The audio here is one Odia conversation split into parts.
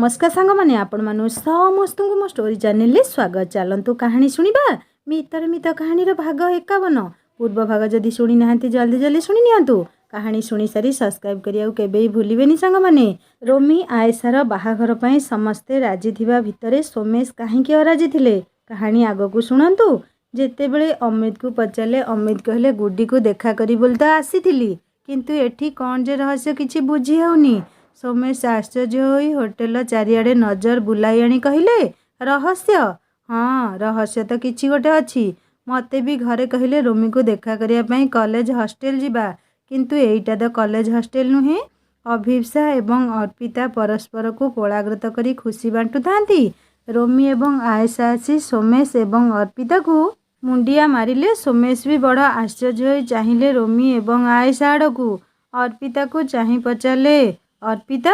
नमस्कार सांग मैंने आपण मानु समस्त मो स्टोरी चैनल ले स्वागत। चलतु कहानी शुणा मितर मित कहानी भाग 51 पूर्व भाग जदि शुणी ना जल्दी जल्दी शुणी नियंतु। कहानी शुणी सारी सब्सक्राइब करिया केबे भूलिबेनी सांग माने। रोमी आयसार बाहाघर पई समस्ते राजी थिबा भितरे सोमेश काहेकि अराजी थिले कहानी आगकू शुणंतु। जेतेबेले अमित को पचारे अमित कहले गुड्डी को देखा करी बोल तो आसीथिली किंतु एठी कौन जे रहस्य किछि बुझी हेउनी। सोमेश आश्चर्य होई होटेल चारिआडे नजर बुलाई आनी कहले रहस्य। हाँ रहस्य तो किछि गोटे अछि। मते भी घरे कहले रोमी को देखा करिया पई कॉलेज हॉस्टल जिबा किंतु एईटा तो कॉलेज हॉस्टल नुहे। अभिप्सा एवं अर्पिता परस्पर को कोलाग्रत करी खुशी बांटु थांती। रोमी एवं आयशा आसी सोमेश एवं अर्पिता को मुंडिया मारिले। सोमेश भी बड़ आश्चर्य होई चाहिए रोमी एवं आयशा आड़कू। अर्पिता को चाही पचारे अर्पिता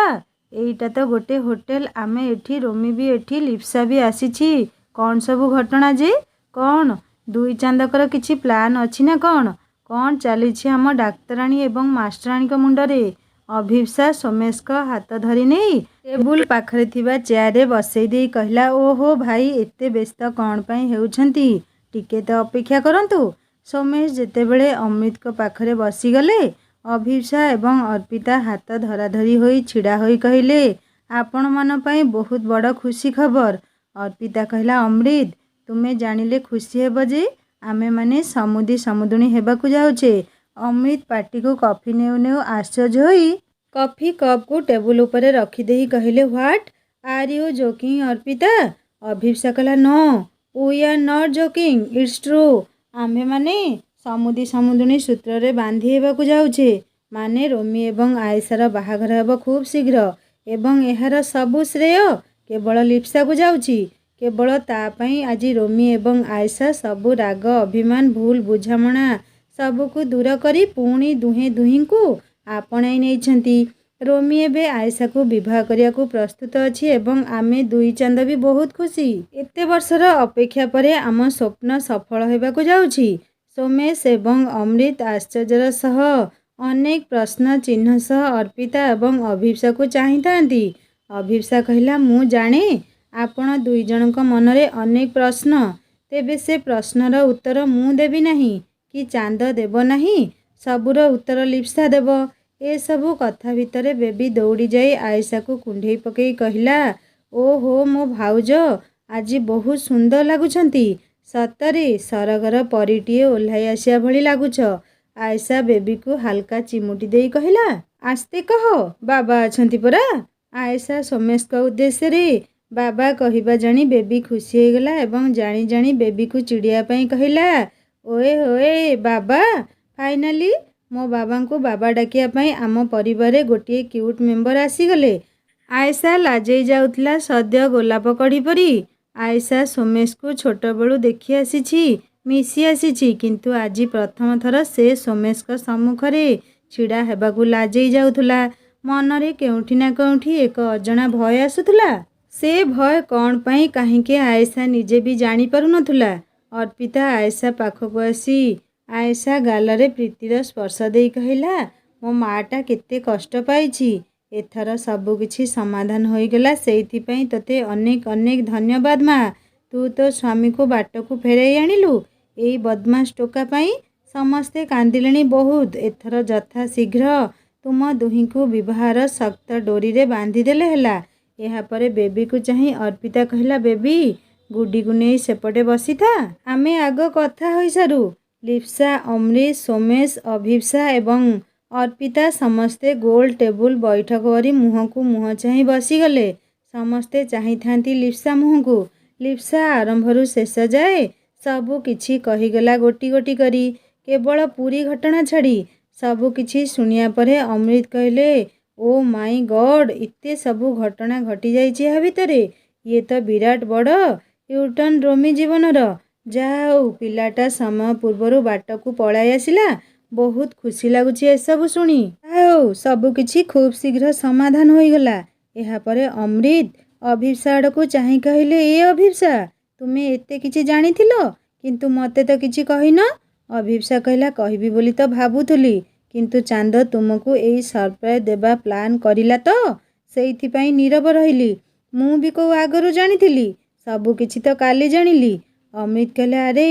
एईटा तो गोटे होटेल आमे एठी रोमी भी एठी लिप्सा भी आसीछि कौन सबू घटना जे कौन दुई चांदकर किछि प्लान अछि ना कौन कौन चली आम डाक्तराणी एवं मास्टराणी को मुंडरे। अभिप्सा सोमेश का हाथ धरी नहीं टेबुल पाखरे थिबा चेयर रे बसई दे कहला ओहो भाई एते व्यस्त कौन पई हेउछंती टिके तो अपेक्षा करंतु। सोमेश जेतेबेले अमित को पाखरे बसी गले अभिप्सा एवं अर्पिता हाथ धराधरी होई छिड़ा होई कहले आपण मन पई बहुत बड़ खुशी खबर। अर्पिता कहला अमृत तुम्हें जानिले खुशी हेब जे आमे माने समुदी समुदुणी हेबाकू जाउछे। अमृत पार्टी को कॉफी नेउ नेउ आश्चर्य होई कॉफी कप को टेबुल ऊपर रखी देही कहले what are you joking Arpita. Abhipsa कहला no we are not joking it's true आमे माने समुदी समुदुणी सूत्र रे बांधी हेबाकू जाउछे माने रोमी एवं आयसार बाहाघर हेब खूब शीघ्र एवं एहार सबु श्रेय केवल लिप्सा को जाउछि। केवल ता पई आज रोमी एवं आयशा सबु राग अभिमान भूल बुझामणा सबुको दूर करी पुणी दुहे दुही को आपणाई नेइछंती। रोमी एबे आयशा को विवाह करिया को प्रस्तुत अछि एवं आमे दुई चांद भी बहुत खुशी। एते वर्षर अपेक्षा परे आम स्वप्न सफल हेबाकू जाउछि। सोमेश एवं अमृत आश्चर्यर सह अनेक प्रश्न चिन्ह सह अर्पिता एवं अभिप्सा को चाहिथांती। अभिप्सा कहला मु जाने आपण दुई जनक मनरे अनेक प्रश्न तेबे से प्रश्नर उत्तर मु देबी नाही कि चांद देव नाही सबुर उत्तर लिप्सा देव। ए सबु कथा भितरे बेबी दौड़ी जाई आयशा को कुंढई पकई कहला ओहो मो भाउज आज बहुत सुंदर लागुछंती सतरे सरगर परिटिए ओल्हाई आसिया भली लागुछ। आयशा बेबी को हल्का चिमुटी देई कहला आस्ते कह बाबा अछंती परा। आयशा सोमेश का उद्देश्य रे बाबा कहिबा जानी बेबी खुशी हो गला एवं जानी जानी बेबी को चिड़िया पई कहला ओए होए बाबा फाइनाली मो बाबा को बाबा डाकिया पई आम परिवार गोटे क्यूट मेंबर आसीगले। आयशा लाजई जाउतला सद्य गोलाप कढ़ी परी। आयशा सोमेश को छोट बेलू देखी आसीछि मिसी आसीछि किंतु आज प्रथम थर से सोमेश का सम्मुखरे छिड़ा हेबाकू लाजई जाउथुला। मनरे केउठी ना केउठी एक अजଣା भय आसुथुला। से भय कौन पई काहेकि आयशा निजे भी जानी पारु नथुला। अर्पिता आयशा पाखकू आसी आयशा गालरे प्रीतिर स्पर्श देई कहला मो माटा केते कष्ट पाइछि एथर सबु किछि समाधान होई गला सेइथि पई तते अनेक अनेक धन्यवाद मा। तू तो स्वामी को बाट को फेराई आनिलु एई बदमाश टोका पई समस्ते कांदिलेनी बहुत। एथर यथा शीघ्र तुम दुही को विवाहर सख्त डोरी रे बांधी देले हेला। एहा परे बेबी को चाही अर्पिता कहला बेबी गुड्डी को नहीं सेपटे बसी था आमे आग कथा होई सारू। लिप्सा अमृत सोमेश अभिप्सा एवं अर्पिता समस्ते गोल टेबुल बैठक करी मुह को मुह चाही बसी गले। समस्ते चाही थांती लिप्सा मुह को। लिप्सा आरंभरू शेष जाए सबु किछि कहीगला गोटी गोटी करी केवल पूरी घटना छाड़ी सबु किछि सुनिया परे अमृत कहले ओ माई गॉड इत्ते सबु घटना घटी जाइछि या भितरे ये तो विराट बड़ यूटर्न रोमी जीवनर। जाओ पिलाटा समय पूर्वरु बाट को पळाई आसिला बहुत खुशी लागुछि ए सबु सुनी। जाओ सबु किछि खूब शीघ्र समाधान होई गला। एहा परे अमृत अभिप्सा आड़कू चाही कहले ए अभिप्सा तुमे एते किछि जानिथिलो किंतु मते तो किछि कहिन। अभिप्सा कहला कहबी बोली तो भाबुथुली किंतु चांद तुमको एई सरप्राइज देबा प्लान करिला तो सेइथि पई नीरव रहिली। ମୁଁ ବି କୋଉ ଆଗରୁ ଜାଣିଥିଲି, ସବୁ କିଛି ତ କାଲି ଜାଣିଲି। ଅମିତ କହିଲା, ଆରେ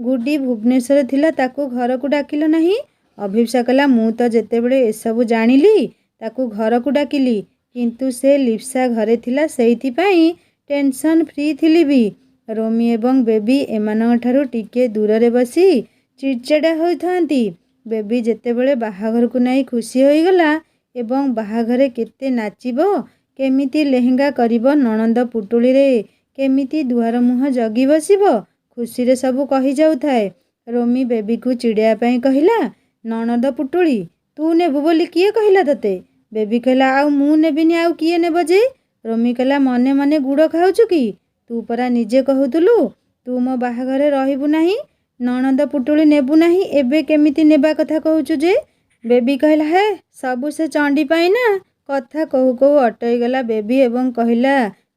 ଗୁଡ଼ି ଭୁବନେଶ୍ୱର ଥିଲା, ତାକୁ ଘରକୁ ଡାକିଲ ନାହିଁ? ଅଭିପ୍ସା କହିଲା, ମୁଁ ତ ଯେତେବେଳେ ଏସବୁ ଜାଣିଲି ତାକୁ ଘରକୁ ଡାକିଲି, କିନ୍ତୁ ସେ ଲିପ୍ସା ଘରେ ଥିଲା, ସେଇଥିପାଇଁ ଟେନସନ୍ ଫ୍ରି ଥିଲି ବି। ରୋମି ଏବଂ ବେବି ଏମାନଙ୍କ ଠାରୁ ଟିକେ ଦୂରରେ ବସି ଚିଡ଼ଚିଡ଼ା ହୋଇଥାନ୍ତି। ବେବି ଯେତେବେଳେ ବାହାଘରକୁ ନେଇ ଖୁସି ହୋଇଗଲା ଏବଂ ବାହାଘରେ କେତେ ନାଚିବ, କେମିତି ଲେହେଙ୍ଗା କରିବ, ନଣନ୍ଦ ପୁଟୁଳିରେ କେମିତି ଦୁଆର ମୁହଁ ଜଗି ବସିବ, ଖୁସିରେ ସବୁ କହିଯାଉଥାଏ। ରୋମି ବେବିକୁ ଚିଡ଼ିବା ପାଇଁ କହିଲା, ନଣନ୍ଦ ପୁଟୁଳି ତୁ ନେବୁ ବୋଲି କିଏ କହିଲା ତତେ? ବେବି କହିଲା, ଆଉ ମୁଁ ନେବିନି ଆଉ କିଏ ନେବ ଯେ? ରୋମି କହିଲା, ମନେ ମନେ ଗୁଡ଼ ଖାଉଛୁ କି? ତୁ ପରା ନିଜେ କହୁଥିଲୁ ତୁ ମୋ ବାହାଘରେ ରହିବୁ ନାହିଁ, ନଣନ୍ଦ ପୁଟୁଳି ନେବୁ ନାହିଁ, ଏବେ କେମିତି ନେବା କଥା କହୁଛୁ ଯେ? ବେବି କହିଲା, ହେ ସବୁ ସେ ଚଣ୍ଡୀ ପାଇଁ ନା। କଥା କହୁ କହୁ ଅଟକିଗଲା ବେବି ଏବଂ କହିଲା,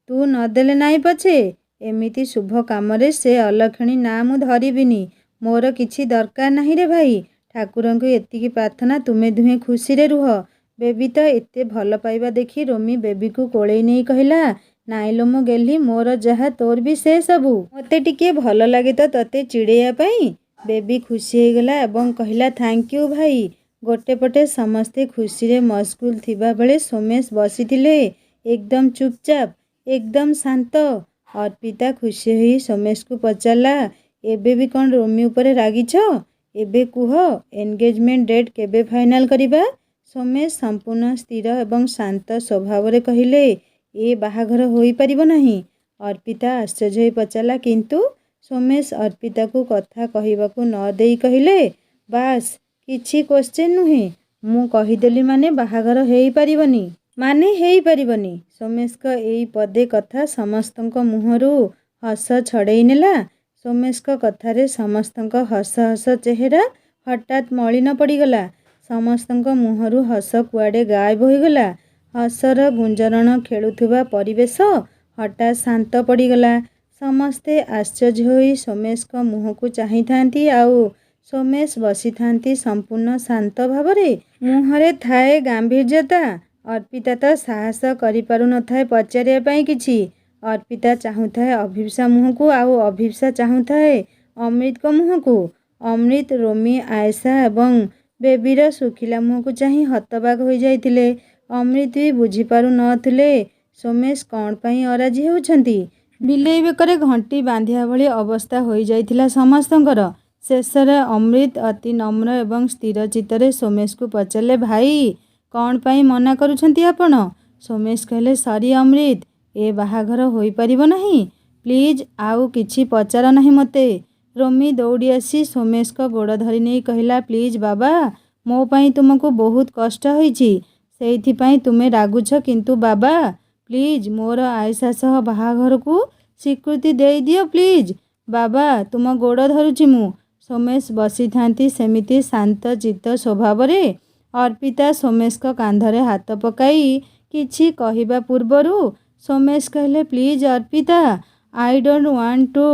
ତୁ ନଦେଲେ ନାହିଁ ପଛେ, ଏମିତି ଶୁଭ କାମରେ ସେ ଅଲକ୍ଷଣୀ ନାଁ ମୁଁ ଧରିବିନି। ମୋର କିଛି ଦରକାର ନାହିଁ ରେ ଭାଇ, ଠାକୁରଙ୍କୁ ଏତିକି ପ୍ରାର୍ଥନା ତୁମେ ଦୁହେଁ ଖୁସିରେ ରୁହ। ବେବି ତ ଏତେ ଭଲ ପାଇବା ଦେଖି ରୋମି ବେବିକୁ କୋଳେଇ ନେଇ କହିଲା, ନାଇଲୋ ମୋ ଗେହ୍ଲି, ମୋର ଯାହା ତୋର ବି ସେ ସବୁ। ମୋତେ ଟିକେ ଭଲ ଲାଗେ ତ ତତେ ଚିଡ଼େଇବା ପାଇଁ। ବେବି ଖୁସି ହେଇଗଲା ଏବଂ କହିଲା, ଥ୍ୟାଙ୍କ ୟୁ ଭାଇ। ଗୋଟେ ପଟେ ସମସ୍ତେ ଖୁସିରେ ମସଗୁଲ ଥିବାବେଳେ ସୋମେଶ ବସିଥିଲେ ଏକଦମ ଚୁପଚାପ, ଏକଦମ ଶାନ୍ତ। ଅର୍ପିତା ଖୁସି ହୋଇ ସୋମେଶକୁ ପଚାରିଲା, ଏବେ ବି କ'ଣ ରୋମି ଉପରେ ରାଗିଛ? ଏବେ କୁହ, ଏନଗେଜମେଣ୍ଟ ଡେଟ୍ କେବେ ଫାଇନାଲ କରିବା? ସୋମେଶ ସମ୍ପୂର୍ଣ୍ଣ ସ୍ଥିର ଏବଂ ଶାନ୍ତ ସ୍ୱଭାବରେ କହିଲେ, ଏ ବାହାଘର ହୋଇପାରିବ ନାହିଁ। ଅର୍ପିତା ଆଶ୍ଚର୍ଯ୍ୟ ହୋଇ ପଚାରିଲା, କିନ୍ତୁ? ସୋମେଶ ଅର୍ପିତାକୁ କଥା କହିବାକୁ ନ ଦେଇ କହିଲେ, ବାସ୍ କିଛି କ୍ୱେଶ୍ଚେନ୍ ନୁହେଁ, ମୁଁ କହିଦେଲି ମାନେ ବାହାଘର ହେଇପାରିବନି। ମାନେ ହେଇପାରିବନି। ସୋମେଶଙ୍କ ଏଇ ପଦେ କଥା ସମସ୍ତଙ୍କ ମୁହଁରୁ ହସ ଛଡ଼େଇ ନେଲା। ସୋମେଶଙ୍କ କଥାରେ ସମସ୍ତଙ୍କ ହସ ହସ ଚେହେରା ହଠାତ୍ ମଳିନ ପଡ଼ିଗଲା। ସମସ୍ତଙ୍କ ମୁହଁରୁ ହସ କୁଆଡ଼େ ଗାୟବ ହୋଇଗଲା। ହସର ଗୁଞ୍ଜରଣ ଖେଳୁଥିବା ପରିବେଶ ହଠାତ୍ ଶାନ୍ତ ପଡ଼ିଗଲା। ସମସ୍ତେ ଆଶ୍ଚର୍ଯ୍ୟ ହୋଇ ସୋମେଶଙ୍କ ମୁହଁକୁ ଚାହିଁଥାନ୍ତି, ଆଉ ସୋମେଶ ବସିଥାନ୍ତି ସମ୍ପୂର୍ଣ୍ଣ ଶାନ୍ତ ଭାବରେ। ମୁହଁରେ ଥାଏ ଗାମ୍ଭୀର୍ଯ୍ୟତା। ଅର୍ପିତା ତ ସାହସ କରିପାରୁ ନଥାଏ ପଚାରିବା ପାଇଁ କିଛି। ଅର୍ପିତା ଚାହୁଁଥାଏ ଅଭିପ୍ସା ମୁହଁକୁ, ଆଉ ଅଭିପ୍ସା ଚାହୁଁଥାଏ ଅମୃତଙ୍କ ମୁହଁକୁ। ଅମୃତ, ରୋମି, ଆୟେଶା ଏବଂ ବେବିର ଶୁଖିଲା ମୁହଁକୁ ଚାହିଁ ହତବାକ୍ ହୋଇଯାଇଥିଲେ। ଅମୃତ ବି ବୁଝିପାରୁ ନଥିଲେ ସୋମେଶ କ'ଣ ପାଇଁ ଅରାଜି ହେଉଛନ୍ତି। ବିଲେଇ ବେକରେ ଘଣ୍ଟି ବାନ୍ଧିବା ଭଳି ଅବସ୍ଥା ହୋଇଯାଇଥିଲା ସମସ୍ତଙ୍କର। ଶେଷରେ ଅମୃତ ଅତି ନମ୍ର ଏବଂ ସ୍ଥିର ଚିତ୍ତରେ ସୋମେଶକୁ ପଚାରିଲେ, ଭାଇ କ'ଣ ପାଇଁ ମନା କରୁଛନ୍ତି ଆପଣ? ସୋମେଶ କହିଲେ, ସରି ଅମୃତ, ଏ ବାହାଘର ହୋଇପାରିବ ନାହିଁ। ପ୍ଲିଜ୍ ଆଉ କିଛି ପଚାର ନାହିଁ ମୋତେ। ରୋମି ଦୌଡ଼ି ଆସି ସୋମେଶଙ୍କ ଗୋଡ଼ ଧରି ନେଇ କହିଲା, ପ୍ଲିଜ୍ ବାବା, ମୋ ପାଇଁ ତୁମକୁ ବହୁତ କଷ୍ଟ ହୋଇଛି, ସେଇଥିପାଇଁ ତୁମେ ରାଗୁଛ, କିନ୍ତୁ ବାବା ପ୍ଲିଜ୍ ମୋର ଆୟେଶା ସହ ବାହାଘରକୁ ସ୍ୱୀକୃତି ଦେଇଦିଅ ପ୍ଲିଜ୍। ବାବା ତୁମ ଗୋଡ଼ ଧରୁଛି ମୁଁ। ସୋମେଶ ବସିଥାନ୍ତି ସେମିତି ଶାନ୍ତ ଚିତ୍ତ ସ୍ୱଭାବରେ। ଅର୍ପିତା ସୋମେଶଙ୍କ କାନ୍ଧରେ ହାତ ପକାଇ କିଛି କହିବା ପୂର୍ବରୁ ସୋମେଶ କହିଲେ, please Arpita, I don't want to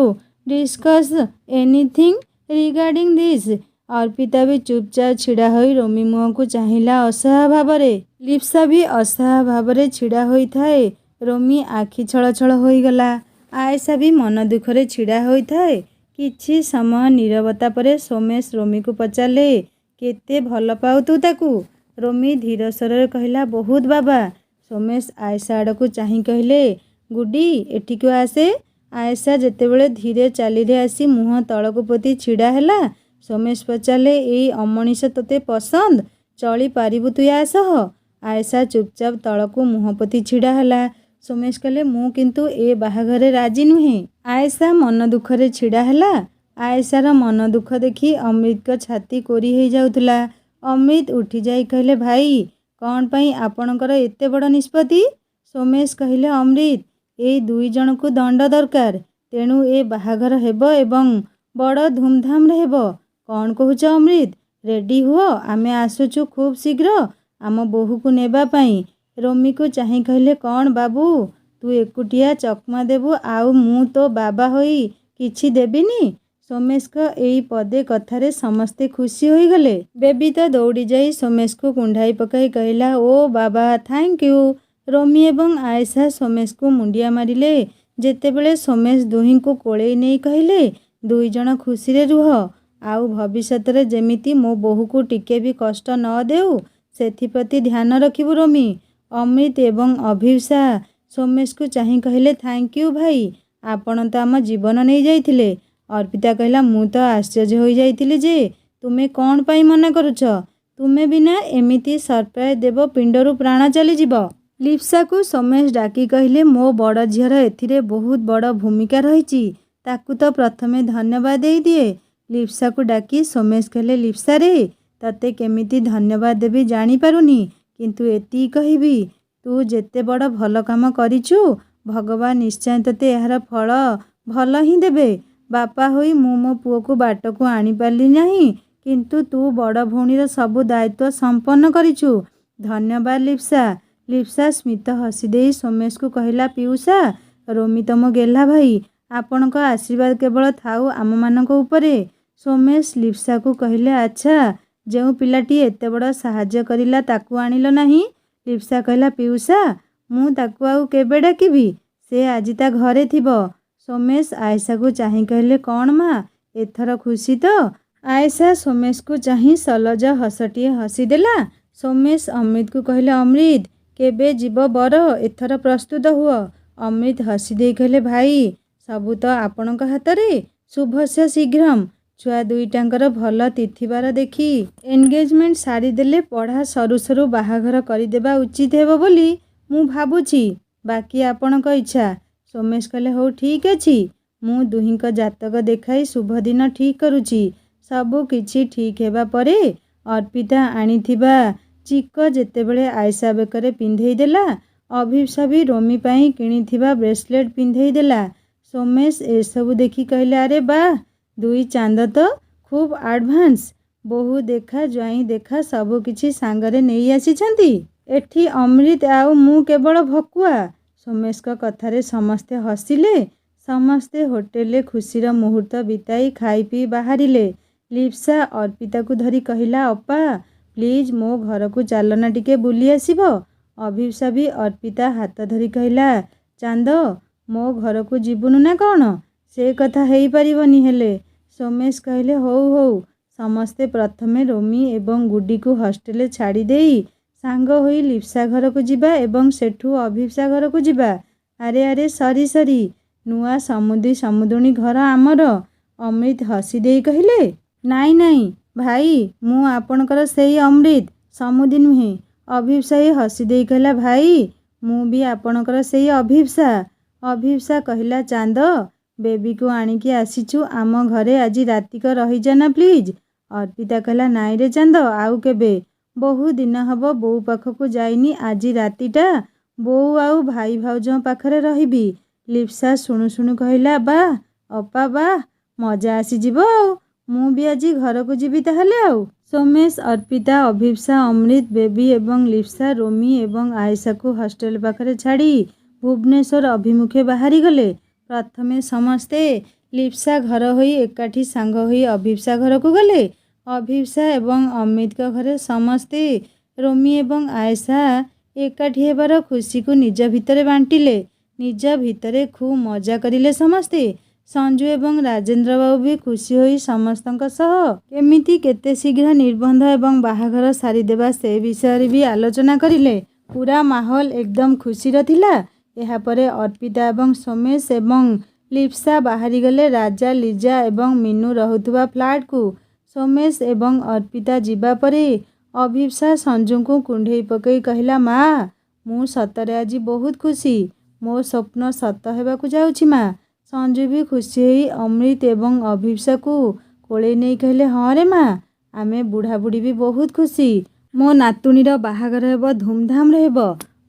discuss anything regarding this. Arpita ବି ଚୁପଚାପ ଛିଡ଼ା ହୋଇ ରୋମି ମୁହଁକୁ ଚାହିଁଲା ଅସହାୟ ଭାବରେ। ଲିପ୍ସା ବି ଅସହାୟ ଭାବରେ ଛିଡ଼ା ହୋଇଥାଏ। ରୋମି ଆଖି ଛଳ ଛଳ ହୋଇଗଲା। ଆୟେଶା ବି ମନ ଦୁଃଖରେ ଛିଡ଼ା ହୋଇଥାଏ। କିଛି ସମୟ ନୀରବତା ପରେ ସୋମେଶ ରୋମିକୁ ପଚାରିଲେ, କେତେ ଭଲ ପାଉ ତୁ ତାକୁ? ରୋମି ଧୀର ସ୍ୱରରେ କହିଲା, ବହୁତ ବାବା। ସୋମେଶ ଆୟେଶା ଆଡ଼କୁ ଚାହିଁ କହିଲେ, ଗୁଡ଼ି ଏଠିକୁ ଆସେ। ଆୟେଶା ଯେତେବେଳେ ଧୀରେ ଚାଲିରେ ଆସି ମୁହଁ ତଳକୁ ପୋତି ଛିଡ଼ା ହେଲା, ସୋମେଶ ପଚାରିଲେ, ଏଇ ଅମଣିଷ ତୋତେ ପସନ୍ଦ? ଚଳିପାରିବୁ ତୁ ୟା ସହ? ଆୟେଶା ଚୁପଚାପ ତଳକୁ ମୁହଁ ପୋତି ଛିଡ଼ା ହେଲା। ସୋମେଶ କହିଲେ, ମୁଁ କିନ୍ତୁ ଏ ବାହାଘରରେ ରାଜି ନୁହେଁ। ଆୟେଶା ମନ ଦୁଃଖରେ ଛିଡ଼ା ହେଲା। ଆୟେଶାର ମନ ଦୁଃଖ ଦେଖି ଅମୃତଙ୍କ ଛାତି କୋରି ହେଇଯାଉଥିଲା। ଅମୃତ ଉଠିଯାଇ କହିଲେ, ଭାଇ କ'ଣ ପାଇଁ ଆପଣଙ୍କର ଏତେ ବଡ଼ ନିଷ୍ପତ୍ତି? ସୋମେଶ କହିଲେ, ଅମୃତ, ଏଇ ଦୁଇ ଜଣଙ୍କୁ ଦଣ୍ଡ ଦରକାର, ତେଣୁ ଏ ବାହାଘର ହେବ ଏବଂ ବଡ଼ ଧୁମଧାମରେ ହେବ। କ'ଣ କହୁଛ ଅମୃତ? ରେଡ଼ି ହୁଅ, ଆମେ ଆସୁଛୁ ଖୁବ୍ ଶୀଘ୍ର ଆମ ବୋହୂକୁ ନେବା ପାଇଁ। ରୋମିକୁ ଚାହିଁ କହିଲେ, କ'ଣ ବାବୁ ତୁ ଏକୁଟିଆ ଚକମା ଦେବୁ ଆଉ ମୁଁ ତୋ ବାବା ହୋଇ କିଛି ଦେବିନି? ସୋମେଶଙ୍କ ଏଇ ପଦେ କଥାରେ ସମସ୍ତେ ଖୁସି ହୋଇଗଲେ। ବେବି ତ ଦୌଡ଼ି ଯାଇ ସୋମେଶକୁ କୁଣ୍ଢାଇ ପକାଇ କହିଲା, ଓ ବାବା ଥ୍ୟାଙ୍କ ୟୁ। ରୋମି ଏବଂ ଆୟେଶା ସୋମେଶକୁ ମୁଣ୍ଡିଆ ମାରିଲେ। ଯେତେବେଳେ ସୋମେଶ ଦୁହିଁଙ୍କୁ କୋଳେଇ ନେଇ କହିଲେ, ଦୁଇ ଜଣ ଖୁସିରେ ରୁହ, ଆଉ ଭବିଷ୍ୟତରେ ଯେମିତି ମୋ ବୋହୂକୁ ଟିକେ ବି କଷ୍ଟ ନ ଦେଉ ସେଥିପ୍ରତି ଧ୍ୟାନ ରଖିବୁ ରୋମି। ଅମୃତ ଏବଂ ଅଭିପ୍ସା ସୋମେଶକୁ ଚାହିଁ କହିଲେ, ଥ୍ୟାଙ୍କ ୟୁ ଭାଇ, ଆପଣ ତ ଆମ ଜୀବନ ନେଇଯାଇଥିଲେ। ଅର୍ପିତା କହିଲା, ମୁଁ ତ ଆଶ୍ଚର୍ଯ୍ୟ ହୋଇଯାଇଥିଲି ଯେ ତୁମେ କ'ଣ ପାଇଁ ମନା କରୁଛ? ତୁମେ ବିନା ଏମିତି ସରପ୍ରାଇଜ୍ ଦେବ ପିଣ୍ଡରୁ ପ୍ରାଣ ଚାଲିଯିବ। ଲିପ୍ସାକୁ ସୋମେଶ ଡାକି କହିଲେ, ମୋ ବଡ଼ ଝିଅର ଏଥିରେ ବହୁତ ବଡ଼ ଭୂମିକା ରହିଛି, ତାକୁ ତ ପ୍ରଥମେ ଧନ୍ୟବାଦ ଦେଇଦିଏ। ଲିପ୍ସାକୁ ଡାକି ସୋମେଶ କହିଲେ, ଲିପ୍ସାରେ, ତତେ କେମିତି ଧନ୍ୟବାଦ ଦେବି ଜାଣିପାରୁନି, କିନ୍ତୁ ଏତିକି କହିବି, ତୁ ଯେତେ ବଡ଼ ଭଲ କାମ କରିଛୁ ଭଗବାନ ନିଶ୍ଚୟ ତତେ ଏହାର ଫଳ ଭଲ ହିଁ ଦେବେ। ବାପା ହୋଇ ମୁଁ ମୋ ପୁଅକୁ ବାଟକୁ ଆଣିପାରିଲି ନାହିଁ, କିନ୍ତୁ ତୁ ବଡ଼ ଭଉଣୀର ସବୁ ଦାୟିତ୍ୱ ସମ୍ପନ୍ନ କରିଛୁ। ଧନ୍ୟବାଦ ଲିପ୍ସା। ଲିପ୍ସା ସ୍ମିତ ହସିଦେଇ ସୋମେଶକୁ କହିଲା, ପିଉସା, ରୋମି ତମ ଗେହ୍ଲା ଭାଇ, ଆପଣଙ୍କ ଆଶୀର୍ବାଦ କେବଳ ଥାଉ ଆମମାନଙ୍କ ଉପରେ। ସୋମେଶ ଲିପ୍ସାକୁ କହିଲେ, ଆଚ୍ଛା, ଯେଉଁ ପିଲାଟି ଏତେ ବଡ଼ ସାହାଯ୍ୟ କରିଲା ତାକୁ ଆଣିଲ ନାହିଁ? ଲିପ୍ସା କହିଲା, ପିଉସା, ମୁଁ ତାକୁ ଆଉ କେବେ ଡାକିବି? ସେ ଆଜି ତା ଘରେ ଥିବ। ସୋମେଶ ଆୟେଶାକୁ ଚାହିଁ କହିଲେ, କ'ଣ ମା, ଏଥର ଖୁସି ତ? ଆୟେଶା ସୋମେଶକୁ ଚାହିଁ ସଲଜ ହସଟିଏ ହସିଦେଲା। ସୋମେଶ ଅମୃତକୁ କହିଲେ, ଅମୃତ, କେବେ ଯିବ ବର? ଏଥର ପ୍ରସ୍ତୁତ ହୁଅ। ଅମୃତ ହସିଦେଇ କହିଲେ, ଭାଇ, ସବୁ ତ ଆପଣଙ୍କ ହାତରେ। ଶୁଭସ୍ୟ ଶୀଘ୍ରମ୍। ଛୁଆ ଦୁଇଟାଙ୍କର ଭଲ ତିଥିବାର ଦେଖି ଏନଗେଜମେଣ୍ଟ ସାରିଦେଲେ ପଢ଼ା ସରୁ ସରୁ ବାହାଘର କରିଦେବା ଉଚିତ ହେବ ବୋଲି ମୁଁ ଭାବୁଛି। ବାକି ଆପଣଙ୍କ ଇଚ୍ଛା। ସୋମେଶ କହିଲେ, ହଉ ଠିକ୍ ଅଛି, ମୁଁ ଦୁହିଁଙ୍କ ଜାତକ ଦେଖାଇ ଶୁଭ ଦିନ ଠିକ୍ କରୁଛି। ସବୁ କିଛି ଠିକ୍ ହେବା ପରେ ଅର୍ପିତା ଆଣିଥିବା ଚିକ ଯେତେବେଳେ ଆୟେଶା ବେକରେ ପିନ୍ଧେଇ ଦେଲା, ଅଭିପ୍ସା ବି ରୋମି ପାଇଁ କିଣିଥିବା ବ୍ରେସଲେଟ୍ ପିନ୍ଧେଇ ଦେଲା। ସୋମେଶ ଏସବୁ ଦେଖି କହିଲେ, ଆରେ ବାଃ, ଦୁଇ ଚାନ୍ଦ ତ ଖୁବ୍ ଆଡ଼ଭାନ୍ସ। ବୋହୂ ଦେଖା ଜ୍ୱାଇଁ ଦେଖା ସବୁ କିଛି ସାଙ୍ଗରେ ନେଇ ଆସିଛନ୍ତି। ଏଠି ଅମୃତ ଆଉ ମୁଁ କେବଳ ଭକୁଆ। ସୋମେଶଙ୍କ କଥାରେ ସମସ୍ତେ ହସିଲେ। ସମସ୍ତେ ହୋଟେଲରେ ଖୁସିର ମୁହୂର୍ତ୍ତ ବିତାଇ ଖାଇ ପିଇ ବାହାରିଲେ। ଲିପ୍ସା ଅର୍ପିତାକୁ ଧରି କହିଲା, ଅପା, ପ୍ଲିଜ୍ ମୋ ଘରକୁ ଚାଲନା ଟିକେ ବୁଲି ଆସିବ। ଅଭିପ୍ସା ବି ଅର୍ପିତା ହାତ ଧରି କହିଲା, ଚାନ୍ଦ, ମୋ ଘରକୁ ଯିବୁନୁ ନା କ'ଣ? ସେ କଥା ହେଇପାରିବନି। ହେଲେ ସୋମେଶ କହିଲେ, ହଉ ହଉ, ସମସ୍ତେ ପ୍ରଥମେ ରୋମି ଏବଂ ଗୁଡିକୁ ହଷ୍ଟେଲରେ ଛାଡ଼ି ଦେଇ ସାଙ୍ଗ ହୋଇ ଲିପ୍ସା ଘରକୁ ଯିବା ଏବଂ ସେଠୁ ଅଭିପ୍ସା ଘରକୁ ଯିବା। ଆରେ ଆରେ, ସରି ସରି, ନୂଆ ସମୁଦି ସମୁଦୁଣୀ ଘର ଆମର। ଅମୃତ ହସିଦେଇ କହିଲେ, ନାଇଁ ନାଇଁ ଭାଇ, ମୁଁ ଆପଣଙ୍କର ସେଇ ଅମୃତ, ସମୁଦି ନୁହେଁ। ଅଭିପ୍ସା ହସିଦେଇ କହିଲା, ଭାଇ, ମୁଁ ବି ଆପଣଙ୍କର ସେଇ ଅଭିପ୍ସା। ଅଭିପ୍ସା କହିଲା, ଚାନ୍ଦ, ବେବିକୁ ଆଣିକି ଆସିଛୁ, ଆମ ଘରେ ଆଜି ରାତିକ ରହିଯା ନା ପ୍ଲିଜ୍। ଅର୍ପିତା କହିଲା, ନାଇଁରେ ଚାନ୍ଦ, ଆଉ କେବେ? ବହୁ ଦିନ ହବ ବୋଉ ପାଖକୁ ଯାଇନି, ଆଜି ରାତିଟା ବୋଉ ଆଉ ଭାଇ ଭାଉଜଙ୍କ ପାଖରେ ରହିବି। ଲିପ୍ସା ଶୁଣୁ ଶୁଣୁ କହିଲା, ବାଃ ଅପା, ବାଃ, ମଜା ଆସିଯିବ ଆଉ। ମୁଁ ବି ଆଜି ଘରକୁ ଯିବି ତାହେଲେ ଆଉ। ସୋମେଶ, ଅର୍ପିତା, ଅଭିପ୍ସା, ଅମୃତ, ବେବି ଏବଂ ଲିପ୍ସା ରୋମି ଏବଂ ଆୟେଶାକୁ ହଷ୍ଟେଲ ପାଖରେ ଛାଡ଼ି ଭୁବନେଶ୍ୱର ଅଭିମୁଖେ ବାହାରିଗଲେ। ପ୍ରଥମେ ସମସ୍ତେ ଲିପ୍ସା ଘର ହୋଇ ଏକାଠି ସାଙ୍ଗ ହୋଇ ଅଭିପ୍ସା ଘରକୁ ଗଲେ। ଅଭିପ୍ସା ଏବଂ ଅମୃତଙ୍କ ଘରେ ସମସ୍ତେ ରୋମି ଏବଂ ଆୟେଶା ଏକାଠି ହେବାର ଖୁସିକୁ ନିଜ ଭିତରେ ବାଣ୍ଟିଲେ। ନିଜ ଭିତରେ ଖୁବ୍ ମଜା କରିଲେ ସମସ୍ତେ। ସଞ୍ଜୁ ଏବଂ ରାଜେନ୍ଦ୍ର ବାବୁ ବି ଖୁସି ହୋଇ ସମସ୍ତଙ୍କ ସହ କେମିତି କେତେ ଶୀଘ୍ର ନିର୍ବନ୍ଧ ଏବଂ ବାହାଘର ସାରିଦେବା ସେ ବିଷୟରେ ବି ଆଲୋଚନା କରିଲେ। ପୁରା ମାହୋଲ ଏକଦମ ଖୁସିର ଥିଲା। ଏହାପରେ ଅର୍ପିତା ଏବଂ ସୋମେଶ ଏବଂ ଲିପ୍ସା ବାହାରିଗଲେ ରାଜା, ଲିଜା ଏବଂ ମିନୁ ରହୁଥିବା ଫ୍ଲାଟକୁ। ସୋମେଶ ଏବଂ ଅର୍ପିତା ଯିବା ପରେ ଅଭିପ୍ସା ସଞ୍ଜୁଙ୍କୁ କୁଣ୍ଢେଇ ପକାଇ କହିଲା, ମା, ମୁଁ ସତରେ ଆଜି ବହୁତ ଖୁସି। ମୋ ସ୍ୱପ୍ନ ସତ ହେବାକୁ ଯାଉଛି ମା। ସଞ୍ଜୁ ବି ଖୁସି ହୋଇ ଅମୃତ ଏବଂ ଅଭିପ୍ସାକୁ କୋଳେଇ ନେଇ କହିଲେ, ହଁ ରେ ମା, ଆମେ ବୁଢ଼ାବୁଢ଼ୀ ବି ବହୁତ ଖୁସି। ମୋ ନାତୁଣୀର ବାହାଘର ହେବ, ଧୁମଧାମରେ ହେବ।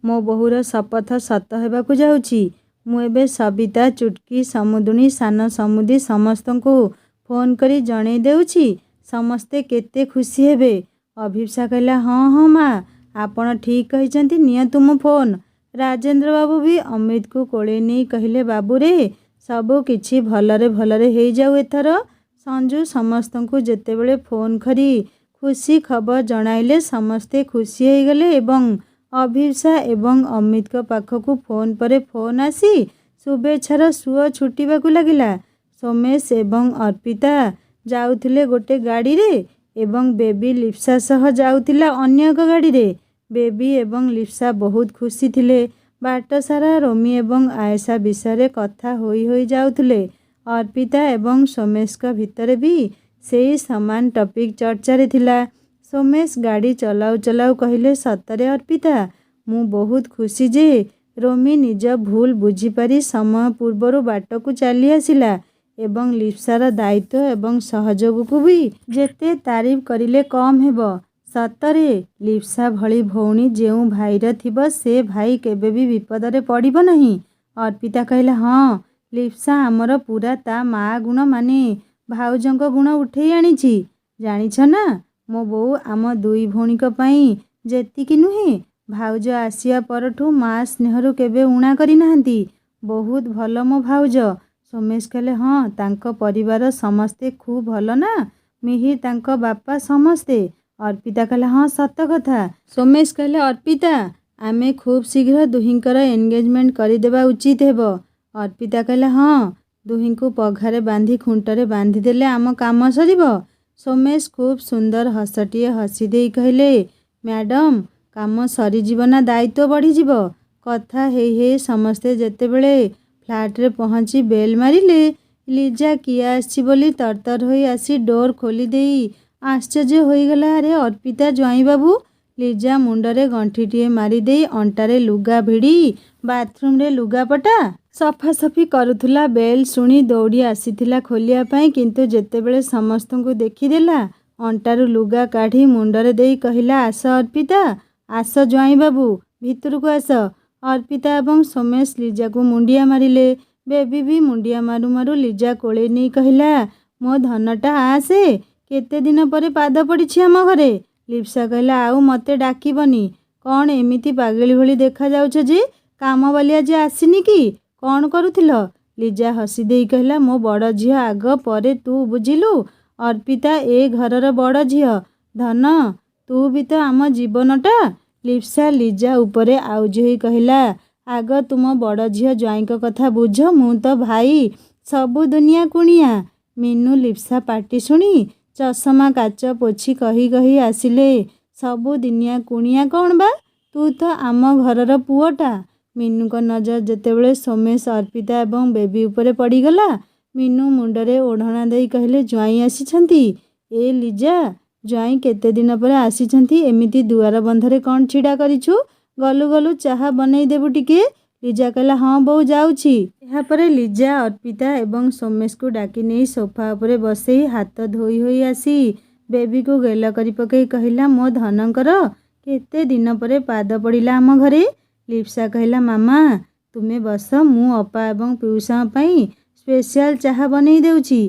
ମୋ ବୋହୂର ଶପଥ ସତ ହେବାକୁ ଯାଉଛି। ମୁଁ ଏବେ ସବିତା, ଚୁଟକି, ସମୁଦୁଣୀ, ସାନ ସମୁଦି ସମସ୍ତଙ୍କୁ ଫୋନ୍ କରି ଜଣେଇ ଦେଉଛି। ସମସ୍ତେ କେତେ ଖୁସି ହେବେ। ଅଭିପ୍ସା କହିଲା, ହଁ ହଁ ମା, ଆପଣ ଠିକ୍ କହିଛନ୍ତି, ନିଅନ୍ତୁ ମୋ ଫୋନ୍। ରାଜେନ୍ଦ୍ର ବାବୁ ବି ଅମୃତକୁ କୋଳେଇ ନେଇ କହିଲେ, ବାବୁରେ, ସବୁ କିଛି ଭଲରେ ଭଲରେ ହେଇଯାଉ ଏଥର। ସଞ୍ଜୁ ସମସ୍ତଙ୍କୁ ଯେତେବେଳେ ଫୋନ୍ କରି ଖୁସି ଖବର ଜଣାଇଲେ ସମସ୍ତେ ଖୁସି ହେଇଗଲେ ଏବଂ ଅଭିପ୍ସା ଏବଂ ଅମିତଙ୍କ ପାଖକୁ ଫୋନ୍ ପରେ ଫୋନ୍ ଆସି ଶୁଭେଚ୍ଛାର ସୁଅ ଛୁଟିବାକୁ ଲାଗିଲା। ସୋମେଶ ଏବଂ ଅର୍ପିତା ଯାଉଥିଲେ ଗୋଟେ ଗାଡ଼ିରେ ଏବଂ ବେବି ଲିପ୍ସା ସହ ଯାଉଥିଲା ଅନ୍ୟ ଏକ ଗାଡ଼ିରେ। ବେବି ଏବଂ ଲିପ୍ସା ବହୁତ ଖୁସି ଥିଲେ। ବାଟ ସାରା ରୋମି ଏବଂ ଆୟେଶା ବିଷୟରେ କଥା ହୋଇ ଯାଉଥିଲେ। ଅର୍ପିତା ଏବଂ ସୋମେଶଙ୍କ ଭିତରେ ବି ସେଇ ସମାନ ଟପିକ୍ ଚର୍ଚ୍ଚାରେ ଥିଲା। ସୋମେଶ ଗାଡ଼ି ଚଲାଉ ଚଲାଉ କହିଲେ, ସତରେ ଅର୍ପିତା, ମୁଁ ବହୁତ ଖୁସି ଯେ ରୋମି ନିଜ ଭୁଲ ବୁଝିପାରି ସମୟ ପୂର୍ବରୁ ବାଟକୁ ଚାଲି ଆସିଲା ଏବଂ ଲିପ୍ସାର ଦାୟିତ୍ୱ ଏବଂ ସହଯୋଗକୁ ବି ଯେତେ ତାରିଫ କରିଲେ କମ୍ ହେବ। ସତରେ ଲିପ୍ସା ଭଳି ଭଉଣୀ ଯେଉଁ ଭାଇର ଥିବ ସେ ଭାଇ କେବେ ବି ବିପଦରେ ପଡ଼ିବ ନାହିଁ। ଅର୍ପିତା କହିଲା, ହଁ, ଲିପ୍ସା ଆମର ପୁରା ତା ମା ଗୁଣ ମାନେ ଭାଉଜଙ୍କ ଗୁଣ ଉଠେଇ ଆଣିଛି। ଜାଣିଛ ନା, ମୋ ବୋଉ ଆମ ଦୁଇ ଭଉଣୀଙ୍କ ପାଇଁ ଯେତିକି ନୁହେଁ, ଭାଉଜ ଆସିବା ପରଠୁ ମା ସ୍ନେହରୁ କେବେ ଊଣା କରିନାହାନ୍ତି। ବହୁତ ଭଲ ମୋ ଭାଉଜ। ସୋମେଶ କହିଲେ, ହଁ, ତାଙ୍କ ପରିବାର ସମସ୍ତେ ଖୁବ୍ ଭଲ ନା? ମିହିର, ତାଙ୍କ ବାପା, ସମସ୍ତେ? ଅର୍ପିତା କହିଲା, ହଁ, ସତ କଥା। ସୋମେଶ କହିଲେ, ଅର୍ପିତା, ଆମେ ଖୁବ୍ ଶୀଘ୍ର ଦୁହିଁଙ୍କର ଏନଗେଜମେଣ୍ଟ କରିଦେବା ଉଚିତ ହେବ। ଅର୍ପିତା କହିଲା, ହଁ, ଦୁହିଁଙ୍କୁ ପଘାରେ ବାନ୍ଧି ଖୁଣ୍ଟରେ ବାନ୍ଧିଦେଲେ ଆମ କାମ ସରିବ। ସୋମେଶ ଖୁବ୍ ସୁନ୍ଦର ହସଟିଏ ହସିଦେଇ କହିଲେ, ମ୍ୟାଡ଼ାମ, କାମ ସରିଯିବ ନା ଦାୟିତ୍ୱ ବଢ଼ିଯିବ? କଥା ହେଇ ହେଇ ସମସ୍ତେ ଯେତେବେଳେ ଫ୍ଲାଟରେ ପହଞ୍ଚି ବେଲ୍ ମାରିଲେ, ଲିଜା କିଏ ଆସିଛି ବୋଲି ତରତର ହୋଇ ଆସି ଡୋର୍ ଖୋଲିଦେଇ ଆଶ୍ଚର୍ଯ୍ୟ ହୋଇଗଲା, ଆରେ ଅର୍ପିତା ଜ୍ୱାଇଁବାବୁ। ଲିଜା ମୁଣ୍ଡରେ ଗଣ୍ଠିଟିଏ ମାରିଦେଇ ଅଣ୍ଟାରେ ଲୁଗା ଭିଡ଼ି ବାଥରୁମରେ ଲୁଗାପଟା ସଫାସଫି କରୁଥିଲା। ବେଲ୍ ଶୁଣି ଦୌଡ଼ି ଆସିଥିଲା ଖୋଲିବା ପାଇଁ, କିନ୍ତୁ ଯେତେବେଳେ ସମସ୍ତଙ୍କୁ ଦେଖିଦେଲା, ଅଣ୍ଟାରୁ ଲୁଗା କାଢ଼ି ମୁଣ୍ଡରେ ଦେଇ କହିଲା, ଆସ ଅର୍ପିତା, ଆସ ଜ୍ୱାଇଁବାବୁ, ଭିତରକୁ ଆସ। ଅର୍ପିତା ଏବଂ ସୋମେଶ ଲିଜାକୁ ମୁଣ୍ଡିଆ ମାରିଲେ। ବେବି ବି ମୁଣ୍ଡିଆ ମାରୁ ମାରୁ ଲିଜା କୋଳେଇ ନେଇ କହିଲା, ମୋ ଧନଟା, ଆସେ, କେତେ ଦିନ ପରେ ପାଦ ପଡ଼ିଛି ଆମ ଘରେ। ଲିପ୍ସା କହିଲା, ଆଉ ମୋତେ ଡାକିବନି। କ'ଣ ଏମିତି ପାଗଳି ଭଳି ଦେଖାଯାଉଛ ଯେ? କାମବାଲି ଆଜି ଆସିନି କି? କ'ଣ କରୁଥିଲ? ଲିଜା ହସିଦେଇ କହିଲା, ମୋ ବଡ଼ ଝିଅ ଆଗ, ପରେ ତୁ, ବୁଝିଲୁ? ଅର୍ପିତା ଏ ଘରର ବଡ଼ ଝିଅ। ଧନ, ତୁ ବି ତ ଆମ ଜୀବନଟା। ଲିପ୍ସା ଲିଜା ଉପରେ ଆଉଜି ହୋଇ କହିଲା, ଆଗ ତୁମ ବଡ଼ ଝିଅ ଜ୍ୱାଇଁଙ୍କ କଥା ବୁଝ, ମୁଁ ତ ଭାଇ, ସବୁ ଦୁନିଆ କୁଣିଆ। ମିନୁ ଲିପ୍ସା ପାଟି ଶୁଣି ଚଷମା କାଚ ପୋଛି କହି ଆସିଲେ, ସବୁ ଦିନିଆ କୁଣିଆ କ'ଣ ବା? ତୁ ତ ଆମ ଘରର ପୁଅଟା। ମିନୁଙ୍କ ନଜର ଯେତେବେଳେ ସୋମେଶ, ଅର୍ପିତା ଏବଂ ବେବି ଉପରେ ପଡ଼ିଗଲା, ମିନୁ ମୁଣ୍ଡରେ ଓଢ଼ଣା ଦେଇ କହିଲେ, ଜ୍ୱାଇଁ ଆସିଛନ୍ତି? ଏ ଲିଜା, ଜ୍ୱାଇଁ କେତେ ଦିନ ପରେ ଆସିଛନ୍ତି, ଏମିତି ଦୁଆର ବନ୍ଧରେ କ'ଣ ଛିଡ଼ା କରିଛୁ? ଗଲୁ ଗଲୁ ଚାହା ବନେଇ ଦେବୁ ଟିକେ। ଲିଜା କହିଲା, ହଁ ବୋଉ, ଯାଉଛି। ଏହାପରେ ଲିଜା ଅର୍ପିତା ଏବଂ ସୋମେଶକୁ ଡାକି ନେଇ ସୋଫା ଉପରେ ବସେଇ ହାତ ଧୋଇ ହୋଇ ଆସି ବେବିକୁ ଗେଲ କରି ପକାଇ କହିଲା, ମୋ ଧନଙ୍କର କେତେ ଦିନ ପରେ ପାଦ ପଡ଼ିଲା ଆମ ଘରେ। ଲିପ୍ସା କହିଲା, ମାମା, ତୁମେ ବସ, ମୁଁ ଅପା ଏବଂ ପିଉସାଙ୍କ ପାଇଁ ସ୍ପେଶାଲ ଚାହା ବନେଇ ଦେଉଛି।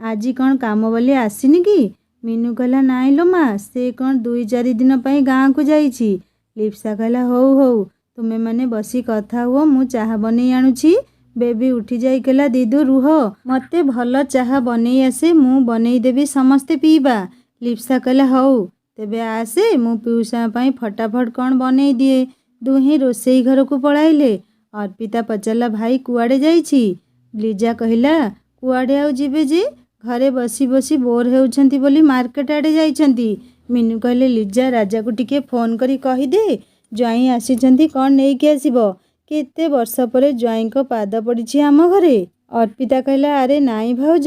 ଆଜି କ'ଣ କାମବାଲି ଆସିନି କି? ମିନୁ କହିଲା, ନାଇଁ ଲୋ ମା, ସେ କ'ଣ 2-4 ଦିନ ପାଇଁ ଗାଁକୁ ଯାଇଛି। ଲିପ୍ସା କହିଲା, ହଉ ହଉ, ତୁମେମାନେ ବସି କଥା ହୁଅ, ମୁଁ ଚାହା ବନେଇ ଆଣୁଛି। ବେବି ଉଠିଯାଇ କହିଲା, ଦିଦୁ ରୁହ, ମୋତେ ଭଲ ଚାହା ବନେଇ ଆସେ, ମୁଁ ବନେଇ ଦେବି, ସମସ୍ତେ ପିଇବା। ଲିପ୍ସା କହିଲା, ହଉ, ତେବେ ଆସେ, ମୁଁ ପିଉସାଙ୍କ ପାଇଁ ଫଟାଫଟ କ'ଣ ବନେଇ ଦିଏ। ଦୁହେଁ ରୋଷେଇ ଘରକୁ ପଳାଇଲେ। ଅର୍ପିତା ପଚାରିଲା, ଭାଇ କୁଆଡ଼େ ଯାଇଛି? ଲିଜା କହିଲା, କୁଆଡ଼େ ଆଉ ଯିବେ ଯେ, ଘରେ ବସି ବସି ବୋର୍ ହେଉଛନ୍ତି ବୋଲି ମାର୍କେଟ ଆଡ଼େ ଯାଇଛନ୍ତି। ମିନୁ କହିଲେ, ଲିଜା, ରାଜାକୁ ଟିକେ ଫୋନ୍ କରି କହିଦେ, ଜ୍ୱାଇଁ ଆସିଛନ୍ତି, କ'ଣ ନେଇକି ଆସିବ। କେତେ ବର୍ଷ ପରେ ଜ୍ୱାଇଁଙ୍କ ପାଦ ପଡ଼ିଛି ଆମ ଘରେ। ଅର୍ପିତା କହିଲା, ଆରେ ନାଇଁ ଭାଉଜ,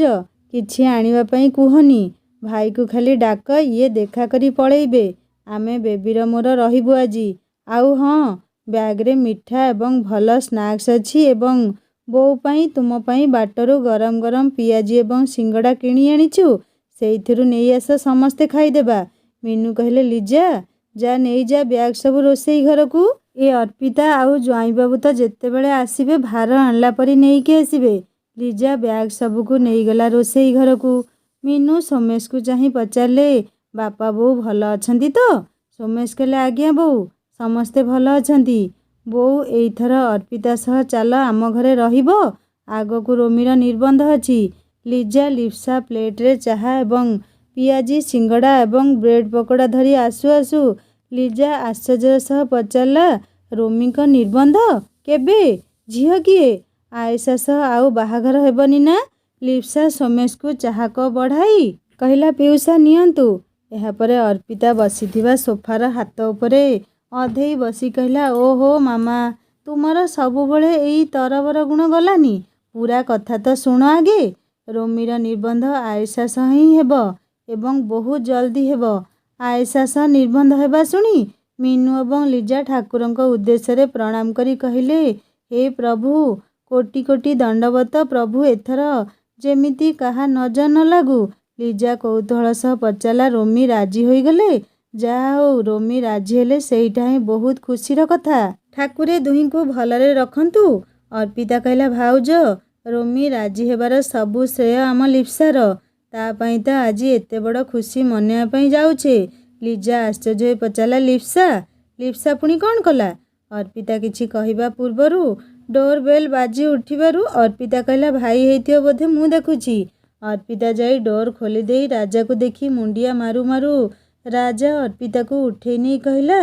କିଛି ଆଣିବା ପାଇଁ କୁହନି, ଭାଇକୁ ଖାଲି ଡାକ, ଇଏ ଦେଖା କରି ପଳେଇବେ। ଆମେ ବେବିର ମୋର ରହିବୁ ଆଜି। ଆଉ ହଁ, ବ୍ୟାଗ୍ରେ ମିଠା ଏବଂ ଭଲ ସ୍ନାକ୍ସ ଅଛି ଏବଂ ବୋଉ ପାଇଁ, ତୁମ ପାଇଁ ବାଟରୁ ଗରମ ଗରମ ପିଆଜି ଏବଂ ସିଙ୍ଗଡ଼ା କିଣି ଆଣିଛୁ, ସେଇଥିରୁ ନେଇ ଆସ, ସମସ୍ତେ ଖାଇଦେବା। ମିନୁ କହିଲେ, ଲିଜା, ଯା ନେଇଯା ବ୍ୟାଗ୍ ସବୁ ରୋଷେଇ ଘରକୁ। ଏ ଅର୍ପିତା ଆଉ ଜ୍ୱାଇଁବାବୁ ତ ଯେତେବେଳେ ଆସିବେ ଭାର ଆଣିଲା ପରି ନେଇକି ଆସିବେ। ଲିଜା ବ୍ୟାଗ୍ ସବୁକୁ ନେଇଗଲା ରୋଷେଇ ଘରକୁ। ମିନୁ ସୋମେଶକୁ ଚାହିଁ ପଚାରିଲେ, ବାପା ବୋଉ ଭଲ ଅଛନ୍ତି ତ? ସୋମେଶ କହିଲେ, ଆଜ୍ଞା ବୋଉ, ସମସ୍ତେ ଭଲ ଅଛନ୍ତି। ବୋଉ, ଏଇଥର ଅର୍ପିତା ସହ ଚାଲ ଆମ ଘରେ ରହିବ, ଆଗକୁ ରୋମିର ନିର୍ବନ୍ଧ ଅଛି। ଲିଜା ଲିପ୍ସା ପ୍ଲେଟ୍ରେ ଚାହା ଏବଂ ପିଆଜି, ସିଙ୍ଗଡ଼ା ଏବଂ ବ୍ରେଡ୍ ପକୋଡ଼ା ଧରି ଆସୁ ଆସୁ ଲିଜା ଆଶ୍ଚର୍ଯ୍ୟର ସହ ପଚାରିଲା, ରୋମିଙ୍କ ନିର୍ବନ୍ଧ କେବେ? ଝିଅ କିଏ? ଆଏଶା ସହ ଆଉ ବାହାଘର ହେବନି ନା? ଲିପ୍ସା ସୋମେଶକୁ ଚାହା କପ୍ ବଢ଼ାଇ କହିଲା, ପିଉସା ନିଅନ୍ତୁ। ଏହାପରେ ଅର୍ପିତା ବସିଥିବା ସୋଫାର ହାତ ଉପରେ ଅଧେଇ ବସି କହିଲା, ଓହୋ ମାମା, ତୁମର ସବୁବେଳେ ଏଇ ତରବର ଗୁଣ ଗଲାନି? ପୁରା କଥା ତ ଶୁଣ ଆଗେ। ରୋମିର ନିର୍ବନ୍ଧ ଆଏଶା ସହ ହିଁ ହେବ ଏବଂ ବହୁତ ଜଲ୍ଦି ହେବ। ଆଏଶା ସହ ନିର୍ବନ୍ଧ ହେବା ଶୁଣି ମିନୁ ଏବଂ ଲିଜା ଠାକୁରଙ୍କ ଉଦ୍ଦେଶ୍ୟରେ ପ୍ରଣାମ କରି କହିଲେ, ହେ ପ୍ରଭୁ, କୋଟି କୋଟି ଦଣ୍ଡବତ ପ୍ରଭୁ, ଏଥର ଯେମିତି କାହା ନଜର ନ ଲାଗୁ। ଲିଜା କୌତୂହଳ ସହ ପଚାରିଲା, ରୋମି ରାଜି ହୋଇଗଲେ? ଯାହା ହଉ, ରୋମି ରାଜି ହେଲେ ସେଇଟା ହିଁ ବହୁତ ଖୁସିର କଥା। ଠାକୁରେ ଦୁହିଁଙ୍କୁ ଭଲରେ ରଖନ୍ତୁ। ଅର୍ପିତା କହିଲା, ଭାଉଜ, ରୋମି ରାଜି ହେବାର ସବୁ ଶ୍ରେୟ ଆମ ଲିପ୍ସାର। ତା ପାଇଁ ତ ଆଜି ଏତେ ବଡ଼ ଖୁସି ମନେଇବା ପାଇଁ ଯାଉଛେ। ଲିଜା ଆଶ୍ଚର୍ଯ୍ୟ ହୋଇ ପଚାରିଲା, ଲିପ୍ସା? ଲିପ୍ସା ପୁଣି କ'ଣ କଲା? ଅର୍ପିତା କିଛି କହିବା ପୂର୍ବରୁ ଡୋର ବେଲ୍ ବାଜି ଉଠିବାରୁ ଅର୍ପିତା କହିଲା, ଭାଇ ହେଇଥିବ ବୋଧେ, ମୁଁ ଦେଖୁଛି। ଅର୍ପିତା ଯାଇ ଡୋର ଖୋଲିଦେଇ ରାଜାକୁ ଦେଖି ମୁଣ୍ଡିଆ ମାରୁ ମାରୁ ରାଜା ଅର୍ପିତାକୁ ଉଠେଇ ନେଇ କହିଲା,